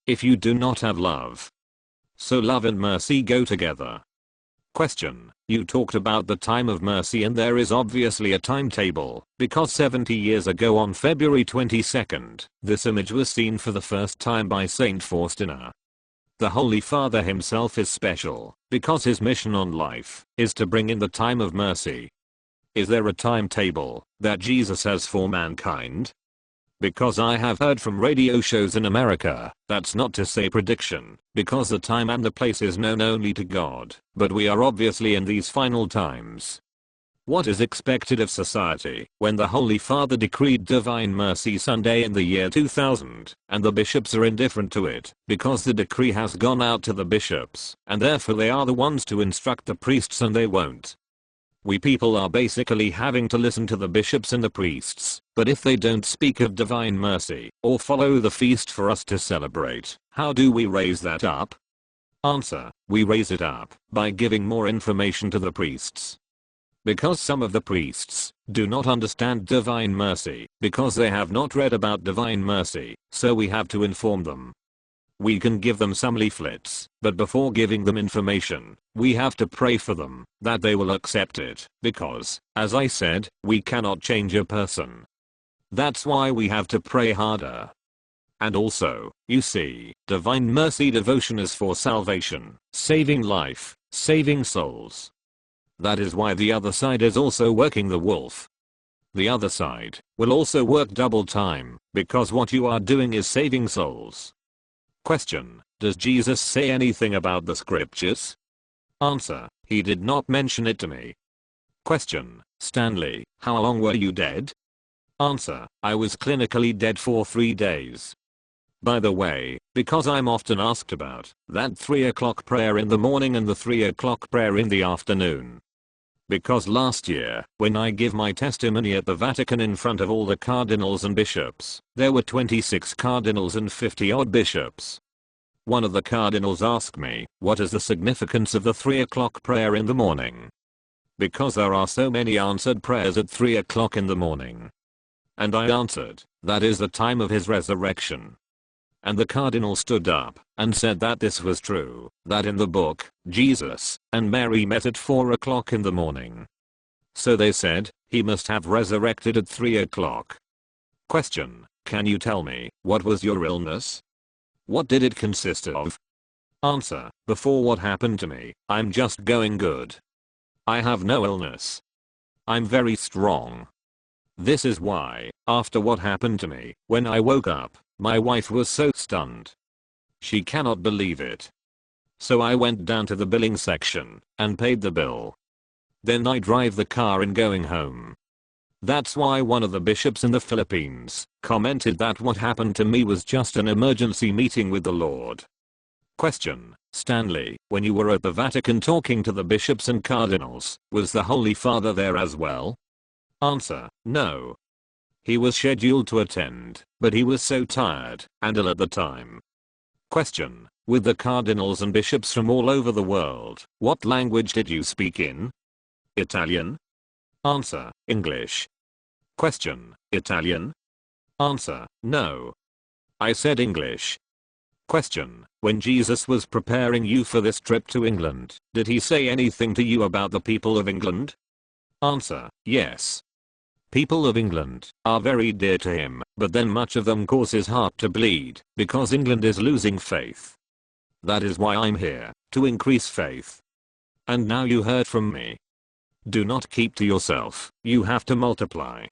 if you do not have love? So love and mercy go together. Question. You talked about the time of mercy and there is obviously a timetable, because 70 years ago on February 22nd, this image was seen for the first time by Saint Faustina. The Holy Father himself is special, because his mission on life is to bring in the time of mercy. Is there a timetable that Jesus has for mankind? Because I have heard from radio shows in America, that's not to say prediction, because the time and the place is known only to God, but we are obviously in these final times. What is expected of society when the Holy Father decreed Divine Mercy Sunday in the year 2000, and the bishops are indifferent to it, because the decree has gone out to the bishops, and therefore they are the ones to instruct the priests and they won't? We people are basically having to listen to the bishops and the priests, but if they don't speak of divine mercy, or follow the feast for us to celebrate, how do we raise that up? Answer. We raise it up by giving more information to the priests. Because some of the priests do not understand divine mercy, because they have not read about divine mercy, so we have to inform them. We can give them some leaflets, but before giving them information, we have to pray for them, that they will accept it, because, as I said, we cannot change a person. That's why we have to pray harder. And also, you see, Divine Mercy devotion is for salvation, saving life, saving souls. That is why the other side is also working the wolf. The other side will also work double time, because what you are doing is saving souls. Question. Does Jesus say anything about the scriptures? Answer. He did not mention it to me. Question. Stanley, how long were you dead? Answer. I was clinically dead for 3 days. By the way, because I'm often asked about that 3 o'clock prayer in the morning and the 3 o'clock prayer in the afternoon. Because last year, when I give my testimony at the Vatican in front of all the cardinals and bishops, there were 26 cardinals and 50 odd bishops. One of the cardinals asked me, what is the significance of the 3 o'clock prayer in the morning? Because there are so many answered prayers at 3 o'clock in the morning. And I answered, that is the time of his resurrection. And the cardinal stood up and said that this was true, that in the book, Jesus and Mary met at 4 o'clock in the morning. So they said, he must have resurrected at 3 o'clock. Question. Can you tell me, what was your illness? What did it consist of? Answer. Before what happened to me, I'm just going good. I have no illness. I'm very strong. This is why, after what happened to me, when I woke up, my wife was so stunned. She cannot believe it. So I went down to the billing section and paid the bill. Then I drive the car in going home. That's why one of the bishops in the Philippines commented that what happened to me was just an emergency meeting with the Lord. Question. Stanley, when you were at the Vatican talking to the bishops and cardinals, was the Holy Father there as well? Answer. No. He was scheduled to attend, but he was so tired and ill at the time. Question. With the cardinals and bishops from all over the world, what language did you speak in? Italian? Answer. English. Question. Italian? Answer. No. I said English. Question. When Jesus was preparing you for this trip to England, did he say anything to you about the people of England? Answer. Yes. People of England are very dear to him, but then much of them cause his heart to bleed, because England is losing faith. That is why I'm here, to increase faith. And now you heard from me. Do not keep to yourself, you have to multiply.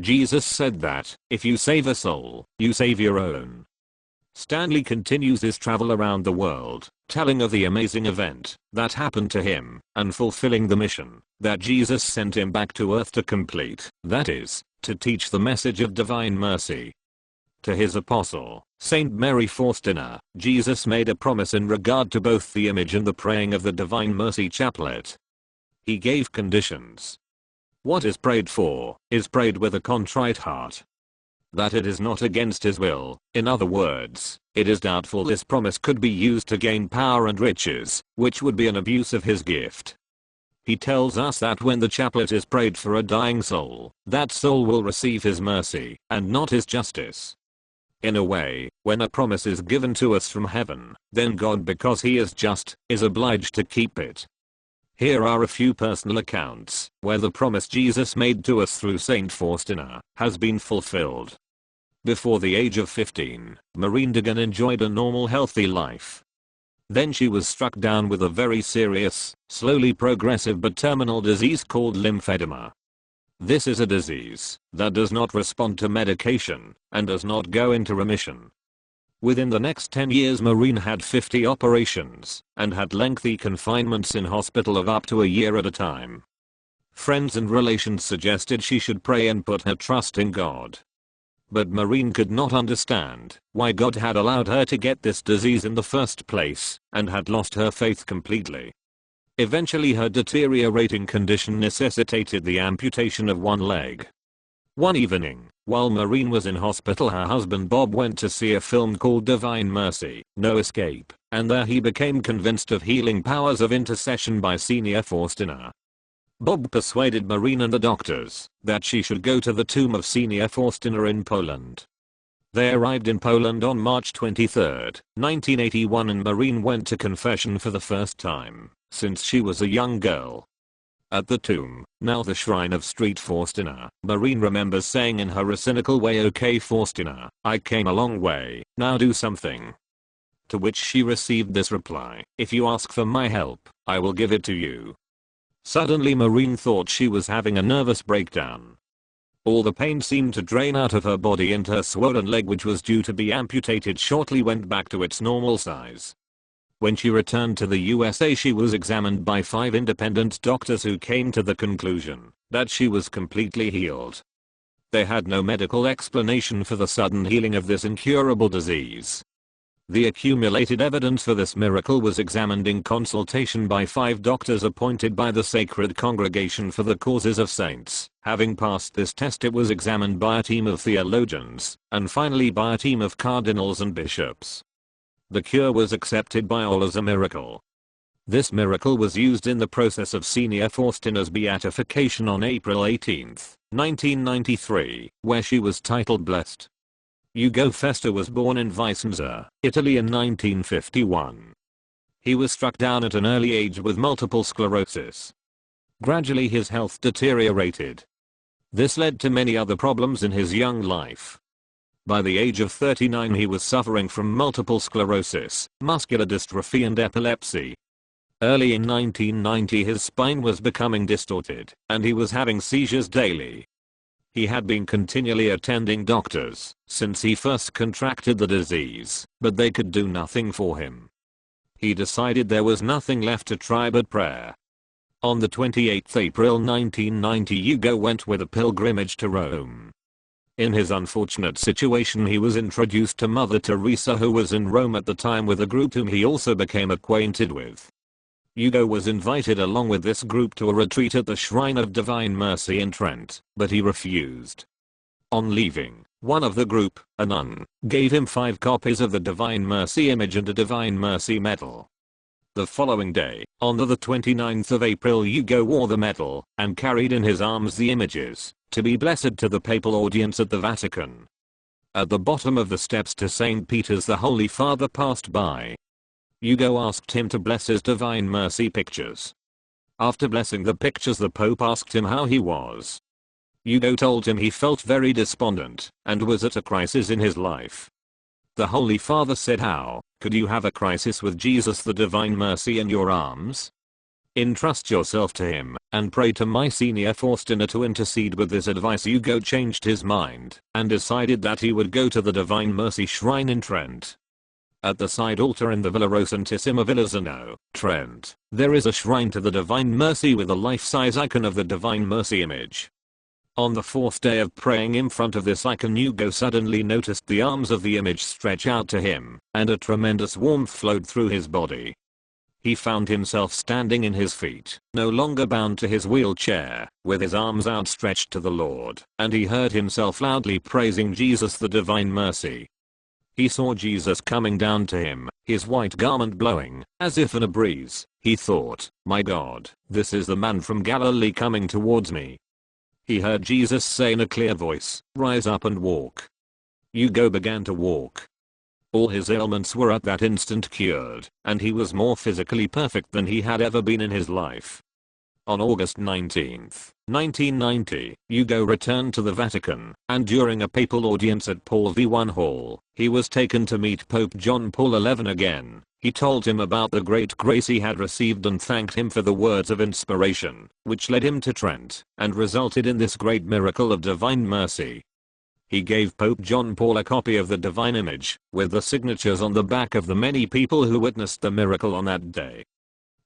Jesus said that, if you save a soul, you save your own. Stanley continues his travel around the world, telling of the amazing event that happened to him, and fulfilling the mission that Jesus sent him back to earth to complete, that is, to teach the message of divine mercy. To his apostle, Saint Mary Faustina, Jesus made a promise in regard to both the image and the praying of the Divine Mercy Chaplet. He gave conditions. What is prayed for, is prayed with a contrite heart. That it is not against his will, in other words, it is doubtful this promise could be used to gain power and riches, which would be an abuse of his gift. He tells us that when the chaplet is prayed for a dying soul, that soul will receive his mercy, and not his justice. In a way, when a promise is given to us from heaven, then God, because he is just, is obliged to keep it. Here are a few personal accounts where the promise Jesus made to us through Saint Faustina has been fulfilled. Before the age of 15, Marine Degan enjoyed a normal healthy life. Then she was struck down with a very serious, slowly progressive but terminal disease called lymphedema. This is a disease that does not respond to medication and does not go into remission. Within the next 10 years Marine had 50 operations and had lengthy confinements in hospital of up to a year at a time. Friends and relations suggested she should pray and put her trust in God. But Marine could not understand why God had allowed her to get this disease in the first place and had lost her faith completely. Eventually her deteriorating condition necessitated the amputation of one leg. One evening, while Marine was in hospital, her husband Bob went to see a film called Divine Mercy, No Escape, and there he became convinced of healing powers of intercession by Senior Faustina. Bob persuaded Marine and the doctors that she should go to the tomb of Senior Faustina in Poland. They arrived in Poland on March 23, 1981, and Marine went to confession for the first time since she was a young girl. At the tomb, now the shrine of Street Faustina, Marine remembers saying in her cynical way, "Okay Faustina, I came a long way, now do something." To which she received this reply, "If you ask for my help, I will give it to you." Suddenly Marine thought she was having a nervous breakdown. All the pain seemed to drain out of her body, and her swollen leg, which was due to be amputated shortly, went back to its normal size. When she returned to the USA, she was examined by 5 independent doctors who came to the conclusion that she was completely healed. They had no medical explanation for the sudden healing of this incurable disease. The accumulated evidence for this miracle was examined in consultation by 5 doctors appointed by the Sacred Congregation for the Causes of Saints. Having passed this test, it was examined by a team of theologians, and finally by a team of cardinals and bishops. The cure was accepted by all as a miracle. This miracle was used in the process of Senior Faustina's beatification on April 18, 1993, where she was titled Blessed. Ugo Festa was born in Vicenza, Italy in 1951. He was struck down at an early age with multiple sclerosis. Gradually his health deteriorated. This led to many other problems in his young life. By the age of 39 he was suffering from multiple sclerosis, muscular dystrophy and epilepsy. Early in 1990 his spine was becoming distorted, and he was having seizures daily. He had been continually attending doctors since he first contracted the disease, but they could do nothing for him. He decided there was nothing left to try but prayer. On the 28th April 1990, Ugo went with a pilgrimage to Rome. In his unfortunate situation, he was introduced to Mother Teresa, who was in Rome at the time, with a group whom he also became acquainted with. Ugo was invited along with this group to a retreat at the Shrine of Divine Mercy in Trent, but he refused. On leaving, one of the group, a nun, gave him 5 copies of the Divine Mercy image and a Divine Mercy medal. The following day, on the 29th of April, Ugo wore the medal and carried in his arms the images to be blessed to the papal audience at the Vatican. At the bottom of the steps to St. Peter's, the Holy Father passed by. Ugo asked him to bless his Divine Mercy pictures. After blessing the pictures, the Pope asked him how he was. Ugo told him he felt very despondent and was at a crisis in his life. The Holy Father said, "How could you have a crisis with Jesus, the Divine Mercy, in your arms? Entrust yourself to him and pray to my Senior Faustina to intercede." With this advice, Ugo changed his mind and decided that he would go to the Divine Mercy shrine in Trent. At the side altar in the Villa Rosantissima Villazano, Trent, there is a shrine to the Divine Mercy with a life-size icon of the Divine Mercy image. On the 4th day of praying in front of this icon, Ugo suddenly noticed the arms of the image stretch out to him, and a tremendous warmth flowed through his body. He found himself standing in his feet, no longer bound to his wheelchair, with his arms outstretched to the Lord, and he heard himself loudly praising Jesus, the Divine Mercy. He saw Jesus coming down to him, his white garment blowing, as if in a breeze. He thought, "My God, this is the man from Galilee coming towards me." He heard Jesus say in a clear voice, "Rise up and walk." Hugo began to walk. All his ailments were at that instant cured, and he was more physically perfect than he had ever been in his life. On August 19, 1990, Hugo returned to the Vatican, and during a papal audience at Paul V1 Hall, he was taken to meet Pope John Paul XI again. He told him about the great grace he had received and thanked him for the words of inspiration, which led him to Trent, and resulted in this great miracle of divine mercy. He gave Pope John Paul a copy of the divine image, with the signatures on the back of the many people who witnessed the miracle on that day.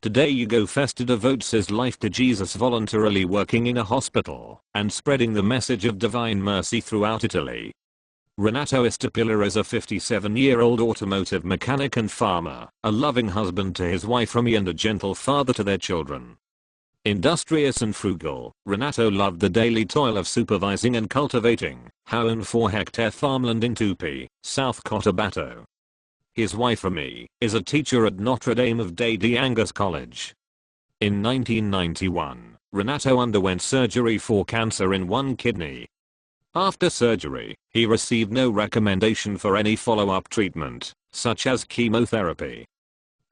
Today Hugo Festa devotes his life to Jesus, voluntarily working in a hospital, and spreading the message of divine mercy throughout Italy. Renato Istapilla is a 57-year-old automotive mechanic and farmer, a loving husband to his wife Romy and a gentle father to their children. Industrious and frugal, Renato loved the daily toil of supervising and cultivating an 4-hectare farmland in Tupi, South Cotabato. His wife Romy is a teacher at Notre Dame of de Angus College. In 1991, Renato underwent surgery for cancer in one kidney. After surgery, he received no recommendation for any follow-up treatment, such as chemotherapy.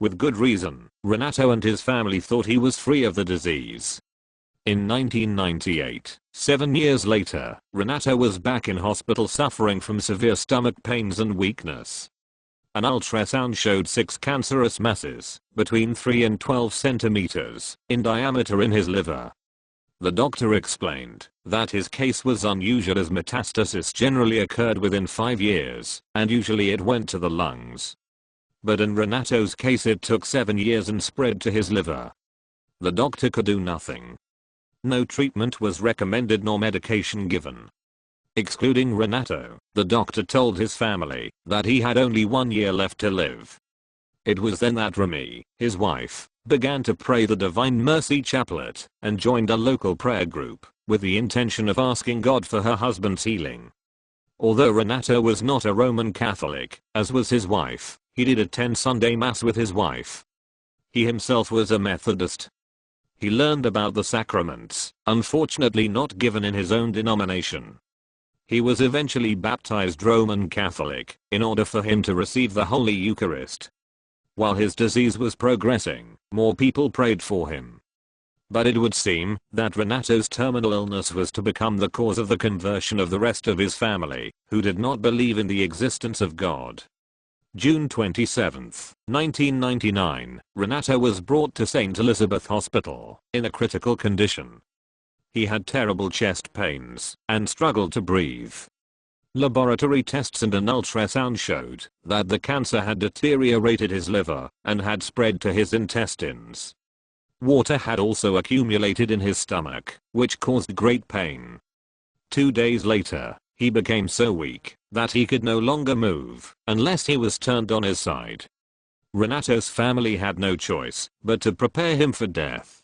With good reason, Renato and his family thought he was free of the disease. In 1998, 7 years later, Renato was back in hospital suffering from severe stomach pains and weakness. An ultrasound showed 6 cancerous masses, between 3 and 12 centimeters, in diameter in his liver. The doctor explained that his case was unusual as metastasis generally occurred within 5 years, and usually it went to the lungs. But in Renato's case it took 7 years and spread to his liver. The doctor could do nothing. No treatment was recommended nor medication given. Excluding Renato, the doctor told his family that he had only 1 year left to live. It was then that Romy, his wife, began to pray the Divine Mercy Chaplet and joined a local prayer group with the intention of asking God for her husband's healing. Although Renato was not a Roman Catholic, as was his wife, he did attend Sunday Mass with his wife. He himself was a Methodist. He learned about the sacraments, unfortunately not given in his own denomination. He was eventually baptized Roman Catholic in order for him to receive the Holy Eucharist. While his disease was progressing, more people prayed for him. But it would seem that Renato's terminal illness was to become the cause of the conversion of the rest of his family, who did not believe in the existence of God. June 27, 1999, Renato was brought to St. Elizabeth Hospital in a critical condition. He had terrible chest pains and struggled to breathe. Laboratory tests and an ultrasound showed that the cancer had deteriorated his liver and had spread to his intestines. Water had also accumulated in his stomach, which caused great pain. 2 days later, he became so weak that he could no longer move unless he was turned on his side. Renato's family had no choice but to prepare him for death.